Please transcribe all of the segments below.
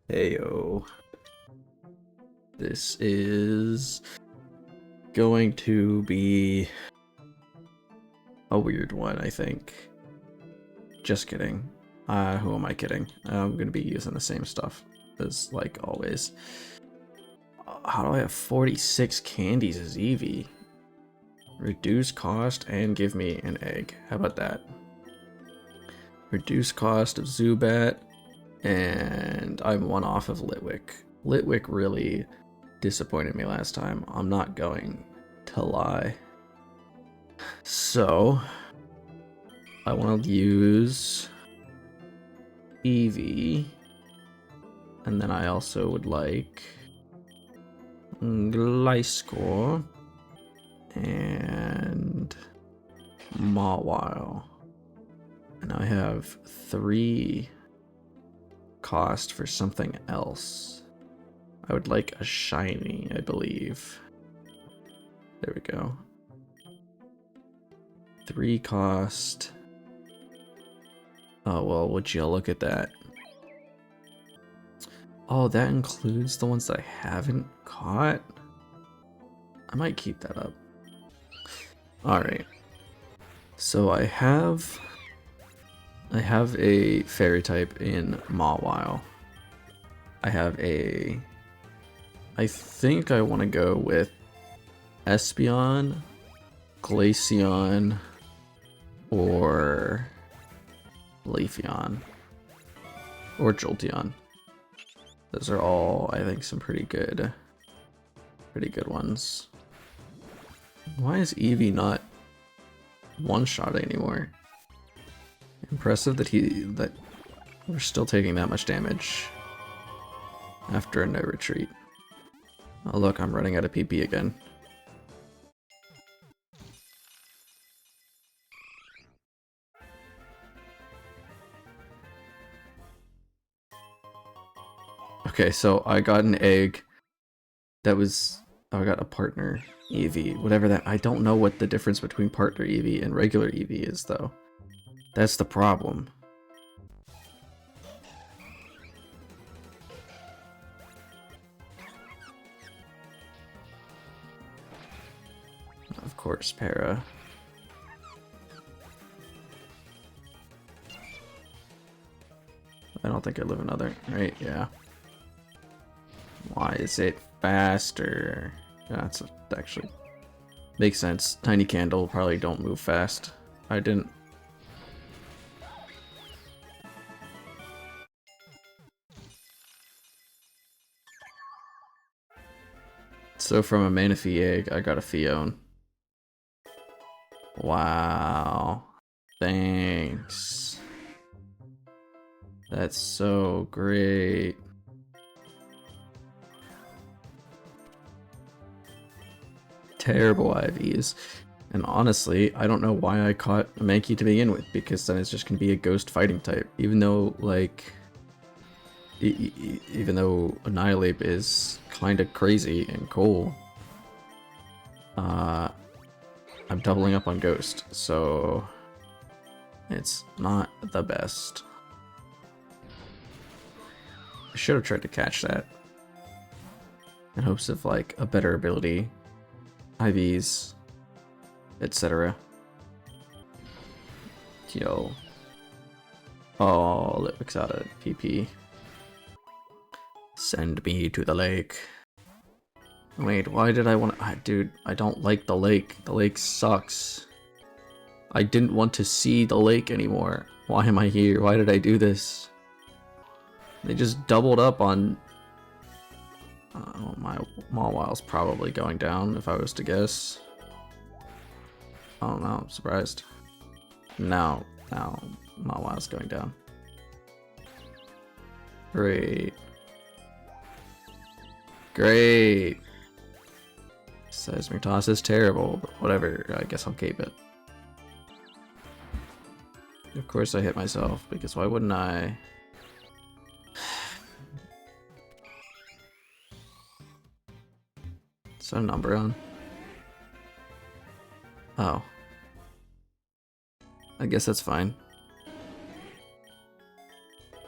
Heyo. This is going to be a weird one, I think. Just kidding. Who am I kidding? I'm going to be using the same stuff as like always. How do I have 46 candies as Eevee? Reduce cost and give me an egg. How about that? Reduce cost of Zubat, and I'm one off of Litwick. Litwick really disappointed me last time. I'm not going to lie. So, I want to use Eevee, and then I also would like Gliscor and Mawile. And I have 3 cost for something else. I would like a shiny, I believe. There we go. 3 cost. Oh, well, would you look at that? Oh, that includes the ones that I haven't caught? I might keep that up. Alright. So I have a fairy type in Mawile. I think I want to go with Espeon, Glaceon, or Leafeon, or Jolteon. Those are all, I think, some pretty good ones. Why is Eevee not one-shot anymore? Impressive that we're still taking that much damage after a no retreat. Oh look, I'm running out of PP again. Okay, so I got an egg that was... Oh, I got a partner Eevee, whatever that... I don't know what the difference between partner Eevee and regular Eevee is, though. That's the problem. Of course, Para. I don't think I live another, right? Yeah. Why is it faster? Yeah, that's actually makes sense. Tiny Candle probably don't move fast. I didn't. So from a Manaphy egg, I got a Fione. Wow. Thanks. That's so great. Terrible IVs. And honestly, I don't know why I caught a Mankey to begin with, because then it's just gonna be a ghost fighting type. Even though, like, even though Annihilate is kind of crazy and cool, I'm doubling up on Ghost, so it's not the best. I should have tried to catch that in hopes of like a better ability, IVs, etc. Yo. Oh, Litwick's out of PP. Send me to the lake. Wait, why did I want to... dude, I don't like the lake. The lake sucks. I didn't want to see the lake anymore. Why am I here? Why did I do this? They just doubled up on... my Mawile's probably going down, if I was to guess. Oh no, I'm surprised. No, Mawile's going down. Great. Great. Seismic Toss is terrible, but whatever, I guess I'll keep it. Of course I hit myself, because why wouldn't I? Is that a number on? Oh. I guess that's fine.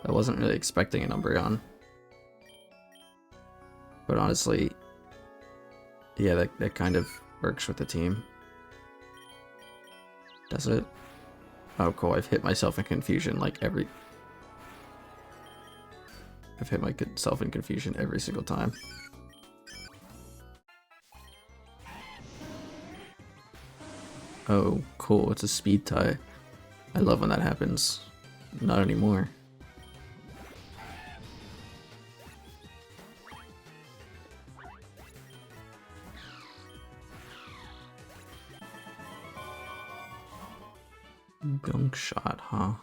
I wasn't really expecting a number on. But honestly, yeah, that kind of works with the team. Does it? Oh, cool. I've hit myself in confusion like every... I've hit myself in confusion every single time. Oh, cool. It's a speed tie. I love when that happens. Not anymore. Gunk shot, huh?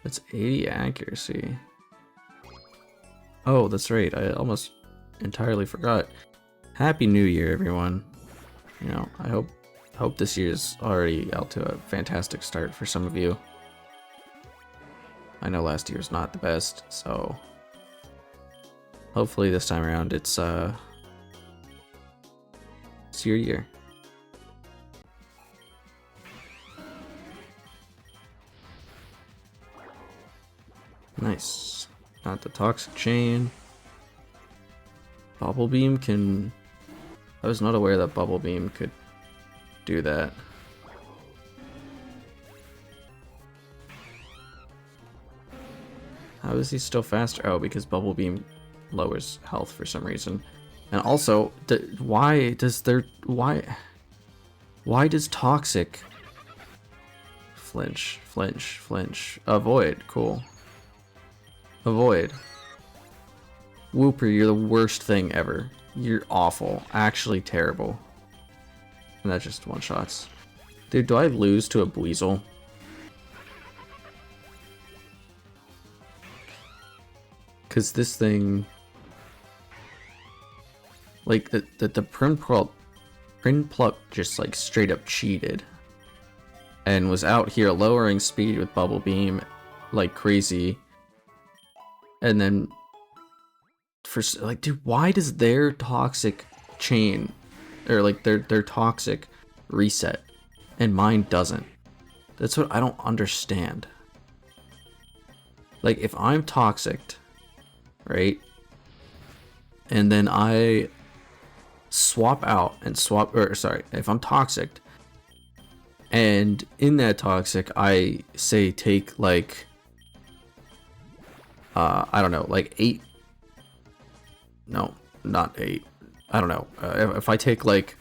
That's 80 accuracy. Oh, that's right. I almost entirely forgot. Happy New Year, everyone. You know, I hope this year's already out to a fantastic start for some of you. I know last year's not the best, so hopefully this time around it's your year. Nice. Not the toxic chain. Bubble beam can... I was not aware that bubble beam could do that. How is he still faster? Oh, because bubble beam lowers health for some reason. And also, why does toxic flinch avoid? Cool. Avoid. Whooper, you're the worst thing ever. You're awful. Actually terrible. And that's just one shots. Dude, do I lose to a Buizel? Cause this thing, like the Prinpluck just like straight up cheated and was out here lowering speed with Bubble Beam like crazy. And then for like, dude, why does their toxic chain or like their toxic reset and mine doesn't? That's what I don't understand. Like if I'm toxic, right? And then I swap out and if I'm toxic and in that toxic I say take like I don't know, like 8, no, not 8, I don't know, if I take like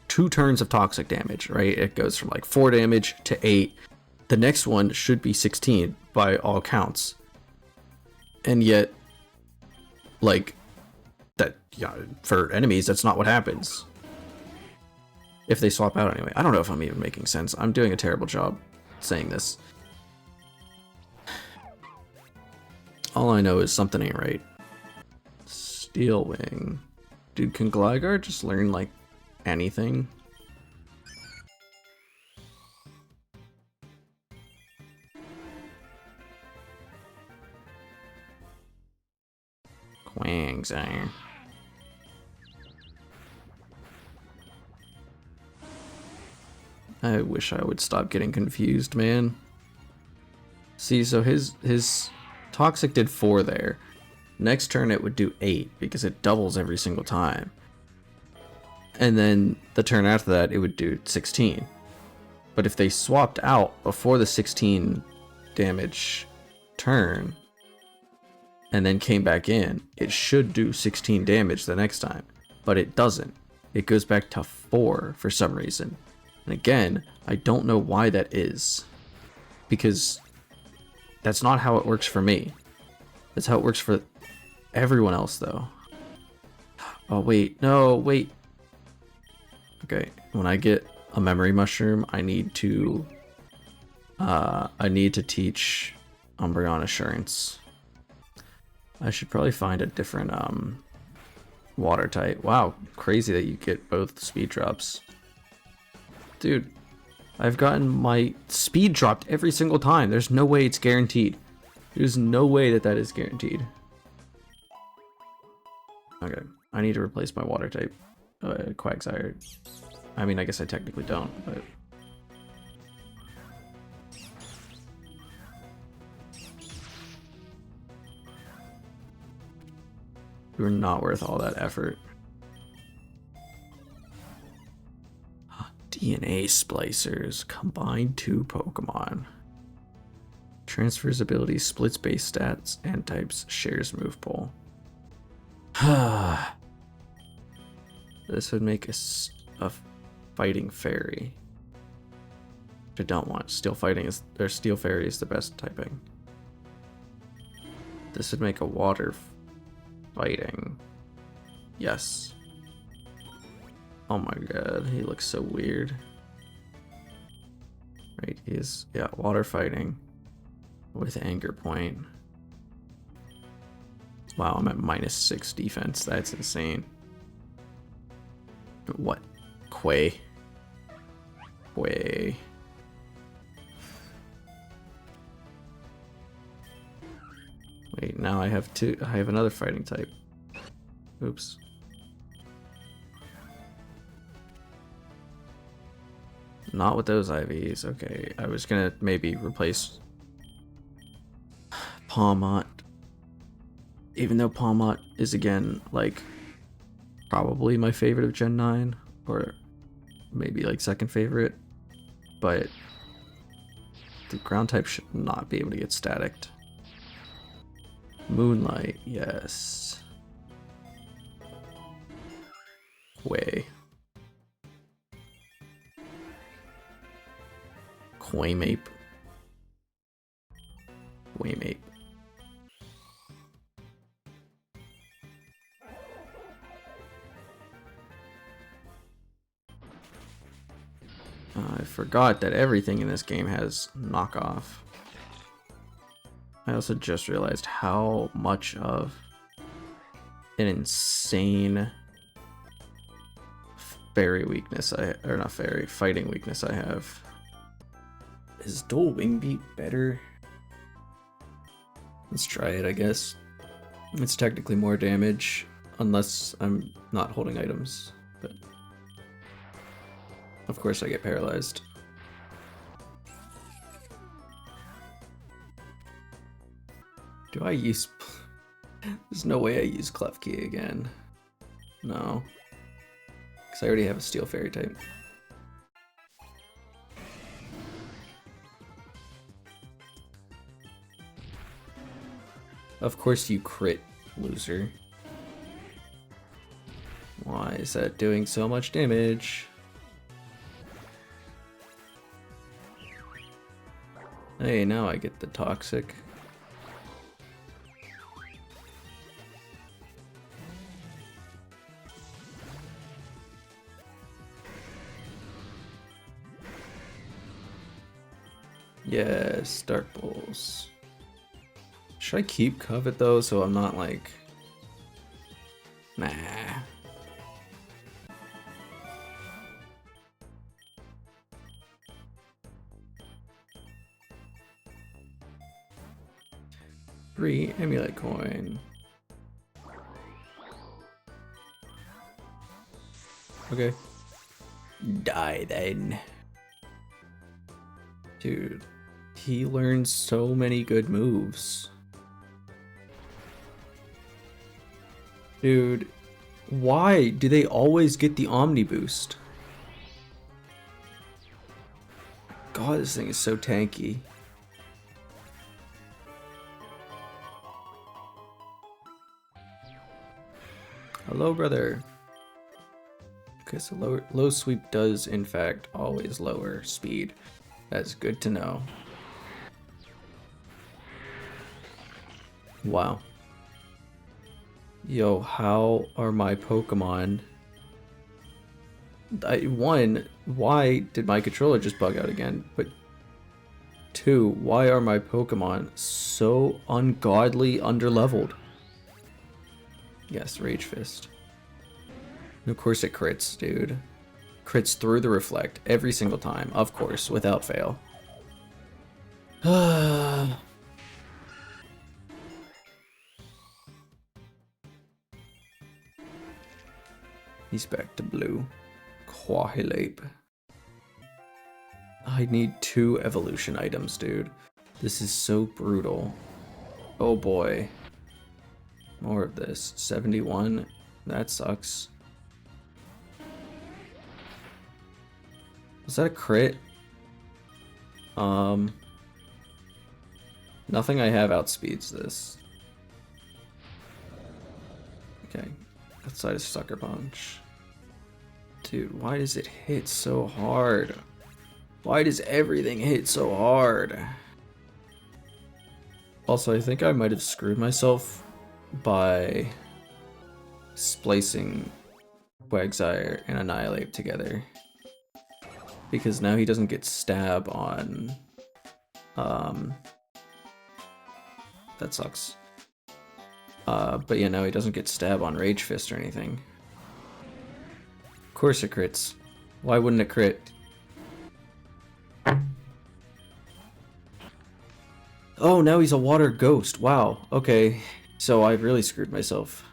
2 turns of toxic damage, right, it goes from like 4 damage to 8, the next one should be 16 by all counts, and yet like that, yeah, for enemies that's not what happens if they swap out anyway. I don't know if I'm even making sense. I'm doing a terrible job saying this. All I know is something ain't right. Steel Wing. Dude, can Gligar just learn like anything? Quagsire. I wish I would stop getting confused, man. See, so his toxic did 4 there. Next turn it would do 8 because it doubles every single time. And then the turn after that it would do 16. But if they swapped out before the 16 damage turn and then came back in, it should do 16 damage the next time. But it doesn't. It goes back to 4 for some reason. And again, I don't know why that is. Because that's not how it works for me. That's how it works for everyone else, though. Oh, wait. No, wait. Okay, when I get a memory mushroom, I need to teach Umbreon Assurance. I should probably find a different water type. Wow, crazy that you get both speed drops. Dude, I've gotten my speed dropped every single time. There's no way it's guaranteed. There's no way that that is guaranteed. Okay, I need to replace my water type. Quagsire. I mean, I guess I technically don't, but... were not worth all that effort. DNA Splicers. Combine 2 Pokemon. Transfers abilities, splits base stats and types, shares move pool. This would make a fighting fairy. Which I don't want. Steel fighting is, or steel fairy is the best typing. This would make a water fighting. Yes. Oh my god, he looks so weird. Right, he's, yeah, water fighting with anger point. Wow, I'm at -6 defense. That's insane. What? Quay. Quay. Wait, now I have another fighting type. Oops. Not with those IVs. Okay, I was gonna maybe replace Palmot. Even though Palmot is, again, like, probably my favorite of Gen 9, or maybe like second favorite, but the ground type should not be able to get staticked. Moonlight, yes. Quay. Quaymape. Quaymape. I forgot that everything in this game has knockoff. I also just realized how much of an insane fairy weakness or not fairy, fighting weakness I have. Is Dual Wing Beat better? Let's try it, I guess. It's technically more damage, unless I'm not holding items, but of course I get paralyzed. Do I use... There's no way I use Klefki again. No. Because I already have a Steel Fairy type. Of course you crit, loser. Why is that doing so much damage? Hey, now I get the toxic. Yes, Dark Pulse. Should I keep Covet though, so I'm not like... Nah. Free Emulate Coin. Okay. Die then. Dude, he learns so many good moves. Dude, why do they always get the Omni Boost? God, this thing is so tanky. Hello, brother. Okay, so low sweep does, in fact, always lower speed. That's good to know. Wow. Yo, how are my Pokemon... One, why did my controller just bug out again? But two, why are my Pokemon so ungodly underleveled? Yes, Rage Fist. And of course it crits, dude. Crits through the Reflect every single time, of course, without fail. He's back to blue. Quahilape. I need 2 evolution items, dude. This is so brutal. Oh boy. More of this. 71. That sucks. Is that a crit? Nothing I have outspeeds this. Okay. Outside of Sucker Punch. Dude, why does it hit so hard? Why does everything hit so hard? Also, I think I might have screwed myself by splicing Quagsire and Annihilate together. Because now he doesn't get stab on... that sucks. But yeah, now he doesn't get stab on Rage Fist or anything. Of course it crits. Why wouldn't it crit? Oh, now he's a water ghost. Wow. Okay. So I've really screwed myself.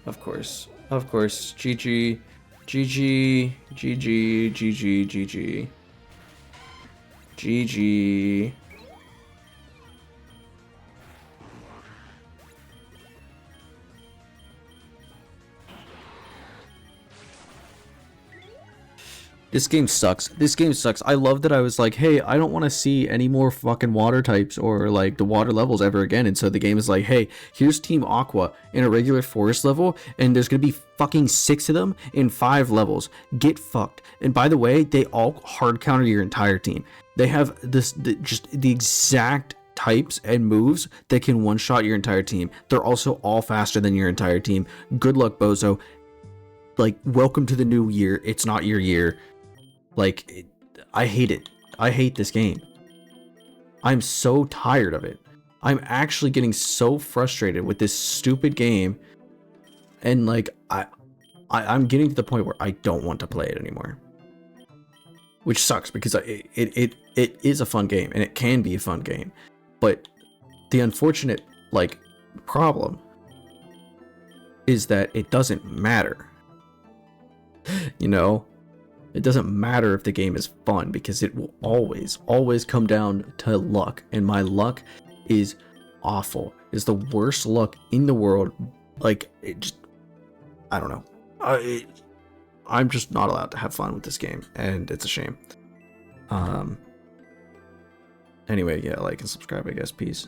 Of course. Of course. GG. GG. GG. GG. GG. GG. This game sucks. This game sucks. I love that I was like, hey, I don't want to see any more fucking water types or like the water levels ever again. And so the game is like, hey, here's Team Aqua in a regular forest level, and there's going to be fucking 6 of them in 5 levels. Get fucked. And by the way, they all hard counter your entire team. They have just the exact types and moves that can one-shot your entire team. They're also all faster than your entire team. Good luck, Bozo. Like, welcome to the new year. It's not your year. Like, I hate it. I hate this game. I'm so tired of it. I'm actually getting so frustrated with this stupid game. And like, I'm getting to the point where I don't want to play it anymore. Which sucks because it is a fun game and it can be a fun game. But the unfortunate, like, problem is that it doesn't matter. You know? It doesn't matter if the game is fun because it will always come down to luck. And my luck is awful. It's the worst luck in the world. Like, it just, I don't know. I'm just not allowed to have fun with this game, and it's a shame. Anyway, yeah, like and subscribe, I guess. Peace.